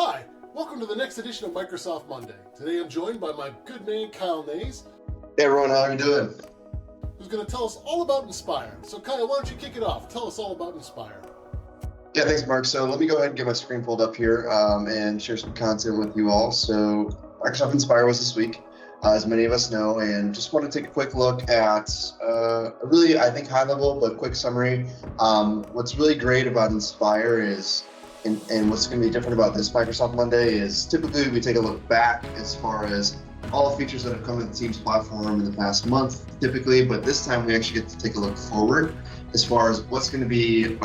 Hi, welcome to the next edition of Microsoft Monday. Today I'm joined by my good man Kyle Nehs, Hey everyone, how are you doing? who's going to tell us all about Inspire. So Kyle, why don't you kick it off? Tell us all about Inspire. Yeah, thanks Mark. So let me go ahead and get my screen pulled up here and share some content with you all. So Microsoft Inspire was this week, as many of us know, and just want to take a quick look at a really, I think, high level but quick summary. What's really great about Inspire is, and what's going to be different about this Microsoft Monday is typically we take a look back as far as all the features that have come to the Teams platform in the past month, typically, but this time we actually get to take a look forward as far as what's going to be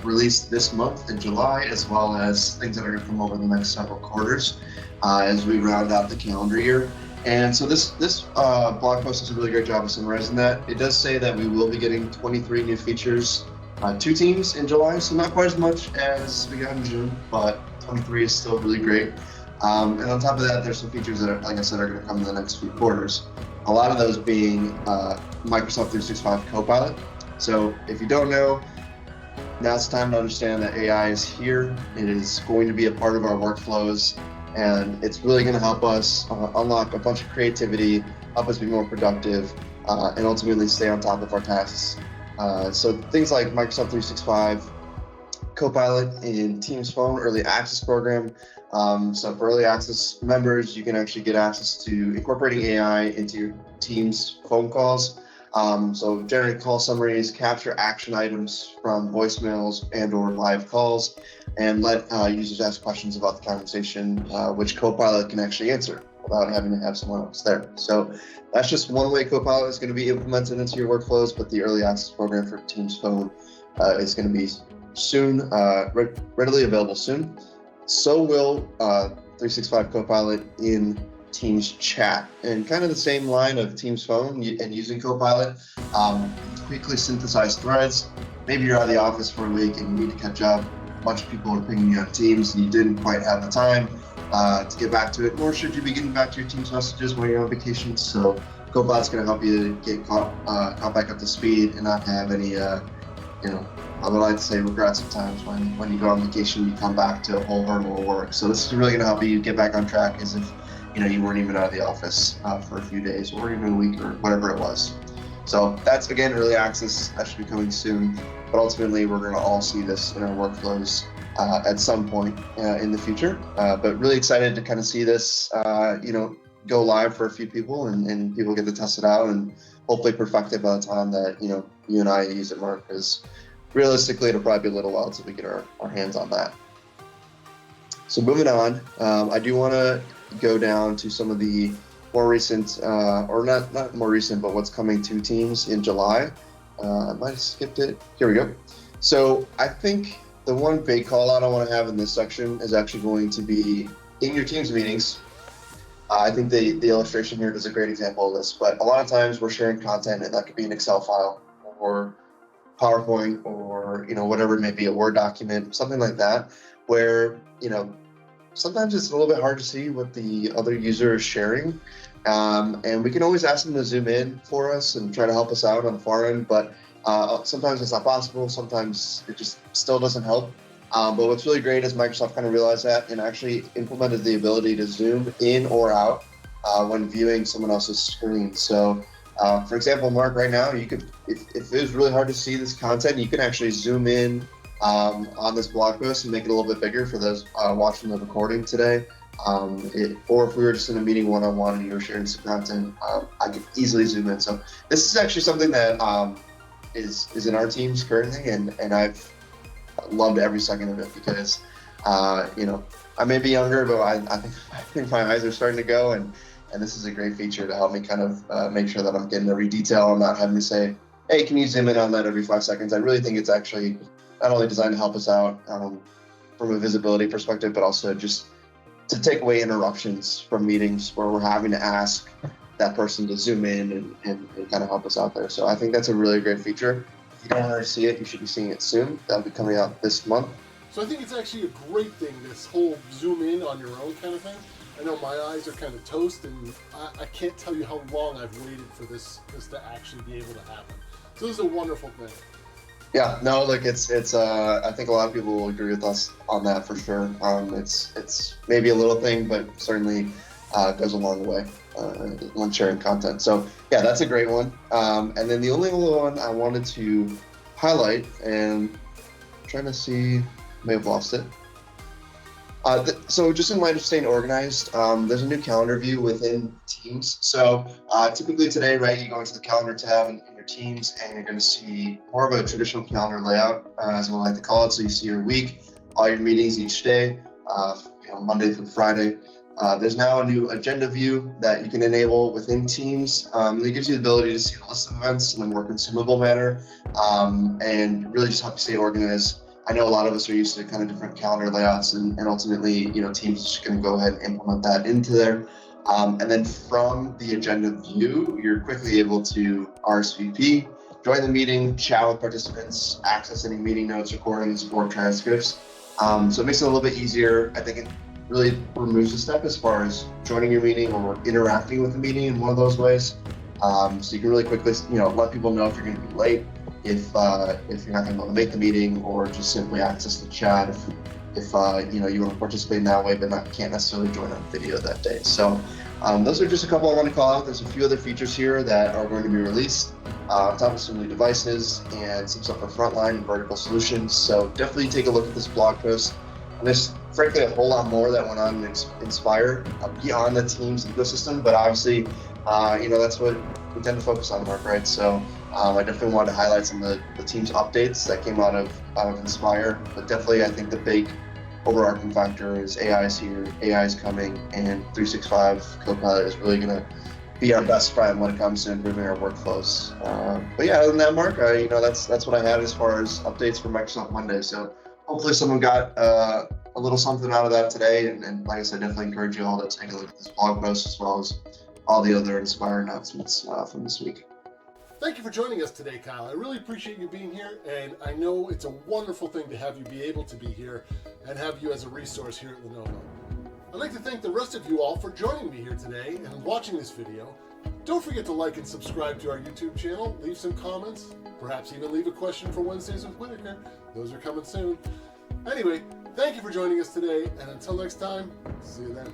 released this month in July, as well as things that are going to come over the next several quarters as we round out the calendar year. And so this blog post does a really great job of summarizing that. It does say that we will be getting 23 new features to Teams in July, so not quite as much as we got in June, but 23 is still really great. And on top of that, there's some features that, like I said, are going to come in the next few quarters. A lot of those being Microsoft 365 Copilot. So if you don't know, now it's time to understand that AI is here. It is going to be a part of our workflows, and it's really going to help us unlock a bunch of creativity, help us be more productive, and ultimately stay on top of our tasks. So things like Microsoft 365 Copilot in Teams Phone Early Access Program. So for early access members, you can actually get access to incorporating AI into your Teams phone calls. So generate call summaries, capture action items from voicemails and or live calls, and let users ask questions about the conversation, which Copilot can actually answer without having to have someone else there. So that's just one way Copilot is going to be implemented into your workflows, but the early access program for Teams Phone is going to be soon, readily available soon. So will 365 Copilot in Teams Chat, and kind of the same line of Teams Phone and using Copilot, quickly synthesize threads. Maybe you're out of the office for a week and you need to catch up. A bunch of people are pinging you on Teams and you didn't quite have the time to get back to it, nor should you be getting back to your Teams messages when you're on vacation. So Copilot's going to help you get caught back up to speed and not have any, I would like to say regrets sometimes when you go on vacation, you come back to a whole hurdle of work. So this is really going to help you get back on track as if you weren't even out of the office for a few days or even a week or whatever it was. So that's, again, early access. That should be coming soon. But ultimately, we're going to all see this in our workflows at some point in the future. But really excited to kind of see this, go live for a few people and people get to test it out and hopefully perfect it by the time that, you and I use it, Mark, because realistically, it'll probably be a little while until we get our hands on that. So moving on, I do want to go down to some of the more recent, or not more recent, but what's coming to Teams in July. I might have skipped it. Here we go. So I think the one big call out I want to have in this section is actually going to be in your Teams meetings. I think the illustration here does a great example of this, but a lot of times we're sharing content, and that could be an Excel file or PowerPoint or whatever it may be, a Word document, something like that, where sometimes it's a little bit hard to see what the other user is sharing, and we can always ask them to zoom in for us and try to help us out on the far end, but sometimes it's not possible. Sometimes it just still doesn't help. But what's really great is Microsoft kind of realized that and actually implemented the ability to zoom in or out when viewing someone else's screen. So for example, Mark, right now, you could, if it was really hard to see this content, you can actually zoom in on this blog post and make it a little bit bigger for those watching the recording today. Or if we were just in a meeting one-on-one and you were sharing some content, I could easily zoom in. So this is actually something that is in our teams currently, and I've loved every second of it because, I may be younger, but I think my eyes are starting to go, and this is a great feature to help me kind of make sure that I'm getting every detail. I'm not having to say, hey, can you zoom in on that every 5 seconds? I really think it's actually not only designed to help us out from a visibility perspective, but also just to take away interruptions from meetings where we're having to ask that person to zoom in and kind of help us out there. So I think that's a really great feature. If you don't already see it, you should be seeing it soon. That'll be coming out this month. So I think it's actually a great thing, this whole zoom in on your own kind of thing. I know my eyes are kind of toast, and I can't tell you how long I've waited for this to actually be able to happen. So this is a wonderful thing. Yeah, no, look, it's I think a lot of people will agree with us on that for sure. It's maybe a little thing, but certainly goes a long way when sharing content. So yeah, that's a great one. And then the only other one I wanted to highlight, and I'm trying to see, may have lost it. So just in light of staying organized, there's a new calendar view within Teams. So typically today, right, you go into the calendar tab in your Teams and you're going to see more of a traditional calendar layout, as we like to call it. So you see your week, all your meetings each day, Monday through Friday. There's now a new agenda view that you can enable within Teams. That gives you the ability to see the list of events in a more consumable manner, and really just help you stay organized. I know a lot of us are used to kind of different calendar layouts, and ultimately, Teams is just going to go ahead and implement that into there. And then from the agenda view, you're quickly able to RSVP, join the meeting, chat with participants, access any meeting notes, recordings, or transcripts. So it makes it a little bit easier. I think it really removes a step as far as joining your meeting or interacting with the meeting in one of those ways. So you can really quickly, let people know if you're going to be late, if you're not going to be able to make the meeting, or just simply access the chat if you want to participate in that way, but can't necessarily join on video that day. So those are just a couple I want to call out. There's a few other features here that are going to be released on top of some new devices and some stuff for frontline and vertical solutions. So definitely take a look at this blog post. And there's frankly a whole lot more that went on in Inspire beyond the Teams ecosystem, but obviously, that's what we tend to focus on, Mark, right? So I definitely wanted to highlight some of the Teams updates that came out of Inspire, but definitely I think the big overarching factor is AI is here, AI is coming, and 365 Copilot is really going to be our best friend when it comes to improving our workflows. But yeah, other than that, Mark, that's what I had as far as updates for Microsoft Monday. So hopefully someone got a little something out of that today. And like I said, definitely encourage you all to take a look at this blog post as well as all the other Inspire announcements from this week. Thank you for joining us today, Kyle. I really appreciate you being here, and I know it's a wonderful thing to have you be able to be here and have you as a resource here at Lenovo. I'd like to thank the rest of you all for joining me here today and watching this video. Don't forget to like and subscribe to our YouTube channel, leave some comments, perhaps even leave a question for Wednesdays with Whitaker. Those are coming soon. Anyway, thank you for joining us today, and until next time, see you then.